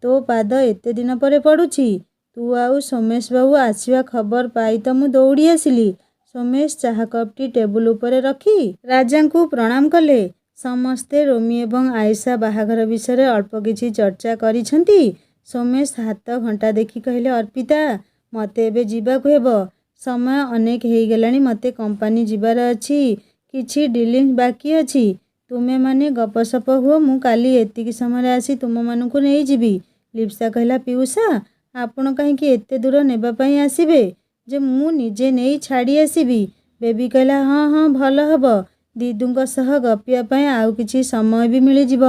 ତୋ ପାଦ ଏତେ ଦିନ ପରେ ପଡ଼ୁଛି। ତୁ ଆଉ ସୋମେଶ ବାବୁ ଆସିବା ଖବର ପାଇ ତ ମୁଁ ଦୌଡ଼ି ଆସିଲି। ସୋମେଶ ଚାହା କପ୍ଟି ଟେବୁଲ ଉପରେ ରଖି ରାଜାଙ୍କୁ ପ୍ରଣାମ କଲେ। ସମସ୍ତେ ରୋମି ଏବଂ ଆଏଶା ବାହାଘର ବିଷୟରେ ଅଳ୍ପ କିଛି ଚର୍ଚ୍ଚା କରିଛନ୍ତି। ସୋମେଶ ହାତ ଘଣ୍ଟା ଦେଖି କହିଲେ, ଅର୍ପିତା, ମୋତେ ଏବେ ଯିବାକୁ ହେବ। ସମୟ ଅନେକ ହେଇଗଲାଣି। ମୋତେ କମ୍ପାନୀ ଯିବାର ଅଛି। କିଛି ଡିଲିଂ ବାକି ଅଛି। ତୁମେମାନେ ଗପସପ ହୁଅ, ମୁଁ କାଲି ଏତିକି ସମୟରେ ଆସି ତୁମମାନଙ୍କୁ ନେଇଯିବି। ଲିପ୍ସା କହିଲା, ପିଉସା, ଆପଣ କାହିଁକି ଏତେ ଦୂର ନେବା ପାଇଁ ଆସିବେ ଯେ ମୁଁ ନିଜେ ନେଇ ଛାଡ଼ି ଆସିବି? ବେବି କହିଲା, ହଁ ହଁ, ଭଲ ହେବ। ଦିଦୁଙ୍କ ସହ ଗପିବା ପାଇଁ ଆଉ କିଛି ସମୟ ବି ମିଳିଯିବ।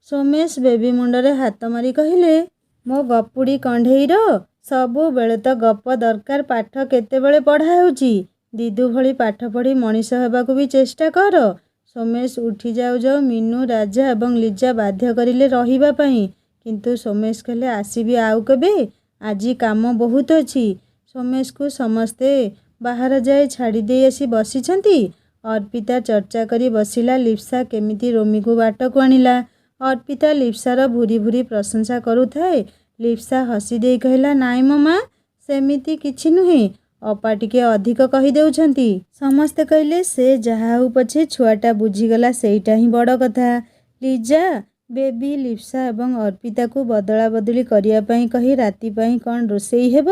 ସୋମେଶ ବେବି ମୁଣ୍ଡରେ ହାତ ମାରି କହିଲେ, ମୋ ଗପୁଡ଼ି କଣ୍ଢେଇର ସବୁବେଳେ ତ ଗପ ଦରକାର, ପାଠ କେତେବେଳେ ପଢ଼ା ହେଉଛି? ଦିଦୁ ଭଳି ପାଠ ପଢ଼ି ମଣିଷ ହେବାକୁ ବି ଚେଷ୍ଟା କର। ସୋମେଶ ଉଠି ଯାଉ ଯାଉ ମିନୁ, ରାଜା ଏବଂ ଲିଜା ବାଧ୍ୟ କରିଲେ ରହିବା ପାଇଁ। କିନ୍ତୁ ସୋମେଶ କହିଲେ, ଆସିବି ଆଉ କେବେ, ଆଜି କାମ ବହୁତ ଅଛି। ସୋମେଶକୁ ସମସ୍ତେ ବାହାର ଯାଏ ଛାଡ଼ି ଦେଇ ଆସି ବସିଛନ୍ତି। ଅର୍ପିତା ଚର୍ଚ୍ଚା କରି ବସିଲା, ଲିପ୍ସା କେମିତି ରୋମିକୁ ବାଟକୁ ଆଣିଲା। ଅର୍ପିତା ଲିପ୍ସାର ଭୁରି ଭୁରି ପ୍ରଶଂସା କରୁଥାଏ। ଲିପ୍ସା ହସି ଦେଇ କହିଲା, ନାଇଁ ମୋ ମା, ସେମିତି କିଛି ନୁହେଁ। ଅପା ଟିକେ ଅଧିକ କହିଦେଉଛନ୍ତି। ସମସ୍ତେ କହିଲେ, ସେ ଯାହା ହଉ ପଛେ ଛୁଆଟା ବୁଝିଗଲା, ସେଇଟା ହିଁ ବଡ଼ କଥା। ଲିଜା, ବେବି, ଲିପ୍ସା ଏବଂ ଅର୍ପିତାକୁ ବଦଳା ବଦଳି କରିବା ପାଇଁ କହି ରାତି ପାଇଁ କ'ଣ ରୋଷେଇ ହେବ,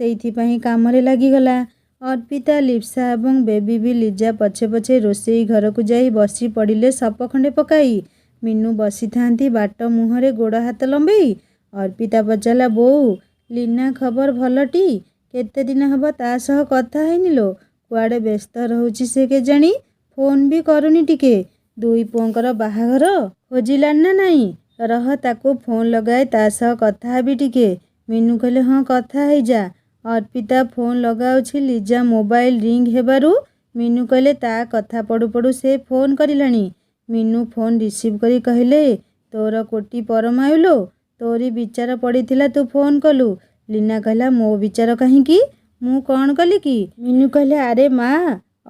ସେଇଥିପାଇଁ କାମରେ ଲାଗିଗଲା। ଅର୍ପିତା, ଲିପ୍ସା ଏବଂ ବେବି ବି ଲିଜା ପଛେ ପଛେ ରୋଷେଇ ଘରକୁ ଯାଇ ବସି ପଡ଼ିଲେ ସପ ଖଣ୍ଡେ ପକାଇ। ମିନୁ ବସିଥାନ୍ତି ବାଟ ମୁହଁରେ ଗୋଡ଼ ହାତ ଲମ୍ବେଇ। ଅର୍ପିତା ପଚାରିଲା, ବୋଉ, ଲିନା ଖବର ଭଲଟି? କେତେ ଦିନ ହେବ ତା ସହ କଥା ହେଇନି ଲୋ। କୁଆଡ଼େ ବ୍ୟସ୍ତ ରହୁଛି ସେ କେଜାଣି, ଫୋନ୍ ବି କରୁନି ଟିକେ। ଦୁଇ ପୁଅଙ୍କର ବାହାଘର ଖୋଜିଲାଣି ନା ନାହିଁ? ରହ, ତାକୁ ଫୋନ୍ ଲଗାଏ, ତା ସହ କଥା ହେବି ଟିକେ। ମିନୁ କହିଲେ, ହଁ, କଥା ହେଇଯା। ଅର୍ପିତା ଫୋନ୍ ଲଗାଉଛି। ଲିଜା ମୋବାଇଲ ରିଙ୍ଗ ହେବାରୁ ମିନୁ କହିଲେ, ତା କଥା ପଡ଼ୁ ପଡ଼ୁ ସେ ଫୋନ୍ କରିଲାଣି। ମିନୁ ଫୋନ୍ ରିସିଭ୍ କରି କହିଲେ, ତୋର କୋଟି ପରମାୟୁ ଲୋ, ତୋରି ବିଚାର ପଡ଼ିଥିଲା, ତୁ ଫୋନ୍ କଲୁ। ଲିନା କହିଲା, ମୋ ବିଚାର କାହିଁକି? ମୁଁ କ'ଣ କଲି କି? ମିନୁ କହିଲେ, ଆରେ ମା,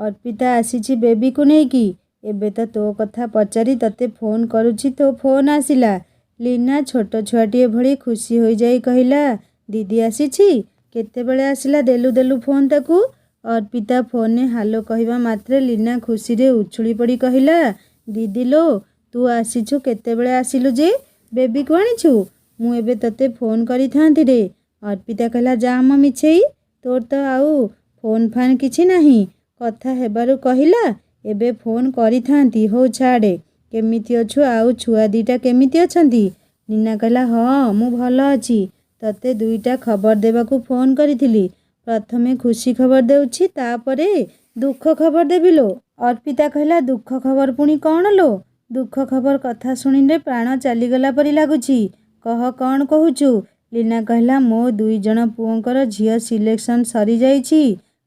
ଅର୍ପିତା ଆସିଛି ବେବିକୁ ନେଇକି। ଏବେ ତ ତୋ କଥା ପଚାରି ତତେ ଫୋନ୍ କରୁଛି, ତୋ ଫୋନ୍ ଆସିଲା। ଲିନା ଛୋଟ ଛୁଆଟିଏ ଭଳି ଖୁସି ହୋଇଯାଇ କହିଲା, ଦିଦି ଆସିଛି? କେତେବେଳେ ଆସିଲା? ଦେଲୁ ଦେଲୁ ଫୋନ୍ ତାକୁ। ଅର୍ପିତା ଫୋନ୍ରେ ହାଲୋ କହିବା ମାତ୍ରେ ଲିନା ଖୁସିରେ ଉଛୁଳି ପଡ଼ି କହିଲା, ଦିଦି ଲୋ, ତୁ ଆସିଛୁ? କେତେବେଳେ ଆସିଲୁ ଯେ? ବେବିକୁ ଆଣିଛୁ? ମୁଁ ଏବେ ତତେ ଫୋନ୍ କରିଥାନ୍ତି ରେ। ଅର୍ପିତା କହିଲା, ଯା ମ ମିଛେଇ, ତୋର ତ ଆଉ ଫୋନ୍ ଫାନ୍ କିଛି ନାହିଁ। କଥା ହେବାରୁ କହିଲା, ଏବେ ଫୋନ୍ କରିଥାନ୍ତି। ହଉ ଛାଡ଼େ, କେମିତି ଅଛୁ? ଆଉ ଛୁଆ ଦିଟା କେମିତି ଅଛନ୍ତି? ଲିନା କହିଲା, ହଁ, ମୁଁ ଭଲ ଅଛି। ତତେ ଦୁଇଟା ଖବର ଦେବାକୁ ଫୋନ୍ କରିଥିଲି। ପ୍ରଥମେ ଖୁସି ଖବର ଦେଉଛି, ତାପରେ ଦୁଃଖ ଖବର ଦେବି ଲୋ। ଅର୍ପିତା କହିଲା, ଦୁଃଖ ଖବର ପୁଣି କ'ଣ ଲୋ? ଦୁଃଖ ଖବର କଥା ଶୁଣିଲେ ପ୍ରାଣ ଚାଲିଗଲା ପରି ଲାଗୁଛି। କହ, କ'ଣ କହୁଛୁ? ଲିନା କହିଲା, ମୋ 2 ଜଣ ପୁଅଙ୍କର ଝିଅ ସିଲେକ୍ସନ୍ ସରିଯାଇଛି।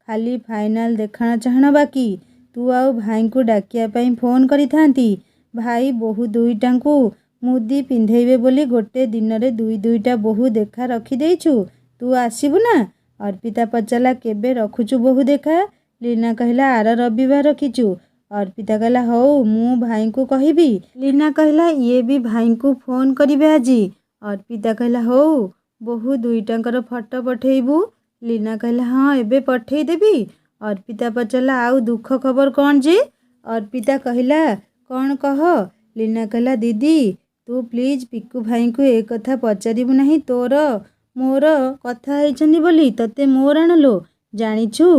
ଖାଲି ଫାଇନାଲ ଦେଖାଣ ଚାହାଣ ବାକି। ତୁ ଆଉ ଭାଇଙ୍କୁ ଡାକିବା ପାଇଁ ଫୋନ୍ କରିଥାନ୍ତି। ଭାଇ ବୋହୂ ଦୁଇଟାଙ୍କୁ ମୁଦି ପିନ୍ଧେଇବେ ବୋଲି ଗୋଟେ ଦିନରେ 2ଟା ବୋହୂ ଦେଖା ରଖିଦେଇଛୁ। ତୁ ଆସିବୁ ନା? ଅର୍ପିତା ପଚାରିଲା, କେବେ ରଖୁଛୁ ବୋହୂ ଦେଖା? ଲିନା କହିଲା, ଆର ରବିବାର ରଖିଛୁ। ଅର୍ପିତା କହିଲା, ହଉ, ମୁଁ ଭାଇଙ୍କୁ କହିବି। ଲିନା କହିଲା, ଇଏ ବି ଭାଇଙ୍କୁ ଫୋନ୍ କରିବେ ଆଜି। अर्पिता कहला हो बहु दुईटांकर फोटो पठेबू। लीना कहला हाँ एबे पठेदेवी। अर्पिता पचारा आउ दुख खबर कौन जे? अर्पिता कहला कौन कह। लीना कहला दीदी तू प्लीज पिकू भाई को ए कथा पचारिबू नहीं, तोर मोर कथा होइछनी बोली तते मोर आणलो। जानिछु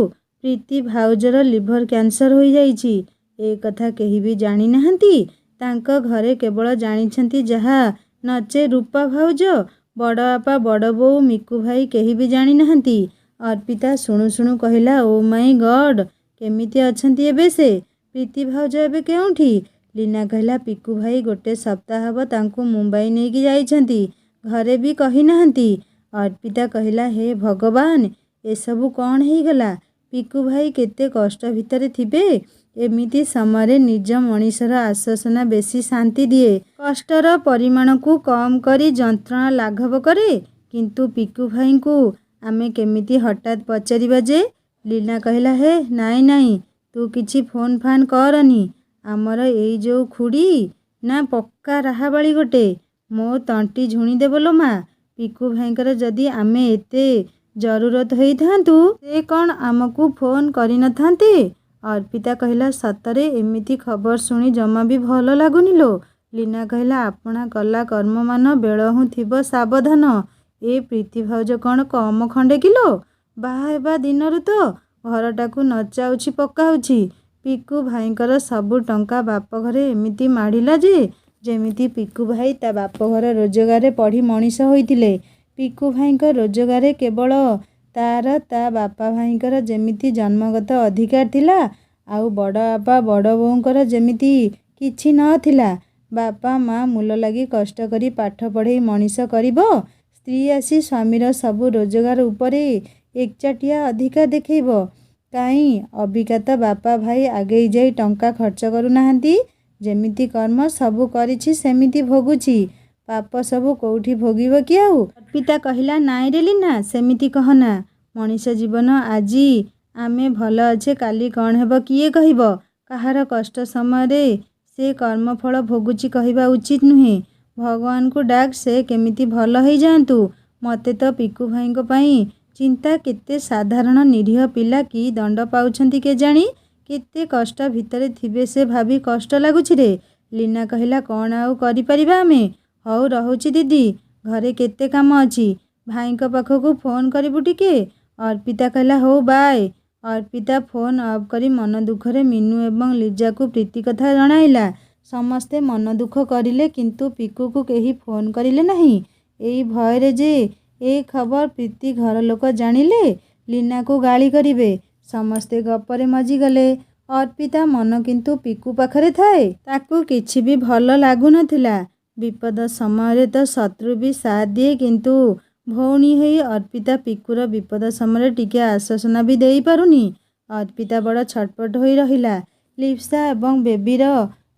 प्रीति भाउजर लिभर कैंसर हो जाइछि, ए कथा केही भी जानी नाहंती। तांको घरे केवल जानिछंती जहा, नचे रूपा भाउज, बड़ बापा बड़ बोऊ मिकू भाई केही भी जानी नाहंती। अर्पिता शुणु शुणु कहला ओ माय गॉड केमिति अछंती एबे से? प्रीति भाउज एबे केउठी? लीना कहला पिकू भाई गोटे सप्ताह हब तांको मुंबई नेकी जाइछंती, घरे भी कही नाहंती। अर्पिता कहला हे भगवान ए सबु कौन हेई गला? पिकू भाई केते कष्ट भितरे थिबे। एमिति समय निज मनीषर आश्वासना बेसी शांति दिए, कष्टर परिमाण को कम करी जंत्रणा लाघव करे। किंतु पिकू भाई को आमे केमिति हठात पचारिबा जे? लीना कहला हे नाई नाई तू किछि फोन फान करनी, आमर एई जो खुड़ी ना पक्का राहाबाड़ी गोटे, मो तंटी झुणी देबलो मा। पिकू भाईकर जदि आमे एते जरूरत होई थांतु से कौन आमको फोन करि न थांते? अर्पिता कहला सतरे एमिति खबर शुणी जमा भी भल लागुनी लो। लीना कहला आपना कला कर्म मान बेलहु थिब सावधान। ए प्रीति भाउज कौन कम खंडे किलो? बाहा हेबा दिनरु तो घरटाकू नचाउछि पकाउछि। पिकू भाईकर सबु टंका बाप घरे एमिति माड़िला जे जेमिति पिकू भाई ता बाप घर रोजगार पढ़ी मनीष होइतिले। पिकू भाईकर रोजगार केवल तार ता बापा भाईकर जेमिति जन्मगत अधिकार थिला, आउ बड़ बापा बड़ बोऊंकर जेमिति किछि न थिला। बापा माँ मूल लगी कष्ट करी पाठ पढ़े मनीष करिबो, स्त्री आसी स्वामीर सबु रोजगार उपरे एकचाटिया अधिकार देखैबो। काई अबिका बापा भाई आगे जाई टंका खर्च करू नाहंती, जेमिति कर्म सबु करिछि सेमिति भोगुछि, पाप सबु कोउठी भोगिबो कि आउ? अर्पिता कहला नाई रे लीना सेमिति कहना, मनीष जीवन आजी आमे भल अच्छे काली कौन हेब किए कहिबो। काहार कष्ट समय से कर्मफल भोगुची कहवा उचित नुहे। भगवान को डाक से केमिति भल हो जातु। मते तो पिकू भाई पाई चिंता, केते साधारण निरीह पिला कि दंड पाउछंती केजाणी, केते कष्ट भितरे थिबे से भाभी कष्ट लागुछि रे। लीना कहला कौन आउ करि परिबा आमे, हौ रहुछि दीदी घरे केते काम अछि, भाईक पाखकू फोन करिबु टिके। अर्पिता कहला हो बाय। अर्पिता फोन ऑफ करी मन दुखरे मीनू एवं लीजा को प्रीति कथा जणाइला। समस्ते मन दुख करिले किंतु पिकू को केही फोन करिले नहीं, एई भयरे जे ए खबर प्रीति घर लोक जानिले लीना को गाली करिवे। समस्ते गपरे मजी गले। अर्पिता मन किंतु पिकू पाखरे थाए, ताकू किछि भी भल लागु नथिला। विपद समय तो शत्रु भी साथ दिए, किंतु भौणी होई अर्पिता पिकुर विपद समय टिके आश्वासना भी देई पारुनी। अर्पिता बड़ छटपट होई रहिला। लिप्सा एवं बेबीर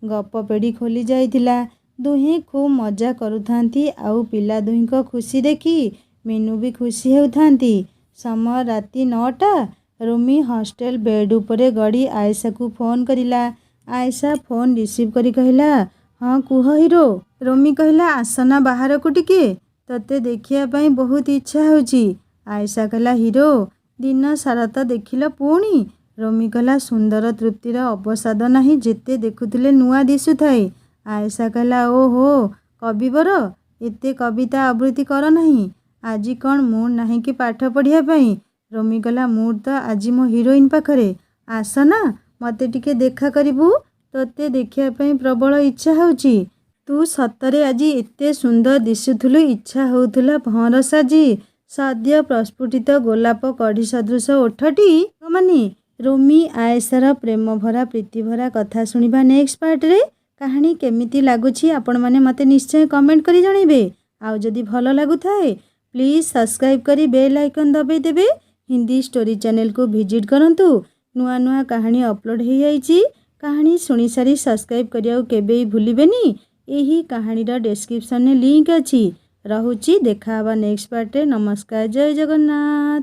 गप पेड़ी खोली जाइथिला। दुहें खूब मजा करुथांती, आउ पिला दुहींको खुशी देखी मीनू भी खुशी हेउथांती। समय राति 9टा। रोमी हॉस्टेल बेड उपरे गड़ी आयशा को फोन करिला। आयशा फोन रिसीव करी कहला हाँ कुह हिरो। रोमी कहला आसना बाहर को टिके, तते देखिया पाई बहुत इच्छा होची। आयशा कहला हिरो दिन सारा तो देखिल पुणी। रोमी कहला सुंदर तृप्तिर अवसाद नहीं, जेते देखुथिले नुआ दिशुथाए। आयशा कहला ओहो कविवर एते कविता आवृत्ति कर नहीं, आजी कौन मूड नहीं कि पाठ पढ़िया पाई? रोमी कहला मूड तो आज मो हिरोइन पाखरे, आसना मते टिके देखा करिबू, तते देखिया पाई प्रबल इच्छा होची। तू सतरे आजी एते सुंदर दिशुथुलु, इच्छा होउथुला भंर साजी सद्य प्रस्फुटित गोलाप कढ़ी सदृश ओठटी माने। रोमी आयशार प्रेम भरा प्रीति भरा कथा शुणिबा नेक्स्ट पार्ट रे। कहानी केमिति लागुछि आपण माने मते निश्चय कमेंट करी जणाइबे। आउ जदि भल लागुथाए प्लीज सब्सक्राइब करी बेल आइकन दबाई देबे। हिंदी स्टोरी चैनल को विजिट करंतु, नुआ नुआ कहानी अपलोड हो जाइछि। कहानी शुणी सारी सब्सक्राइब करियाउ केबे भूलिबेनी। एही कहानीर डिस्क्रिप्शन में लिंक अछि। रहुछि देखा हबा नेक्स्ट पार्ट रे। नमस्कार, जय जगन्नाथ।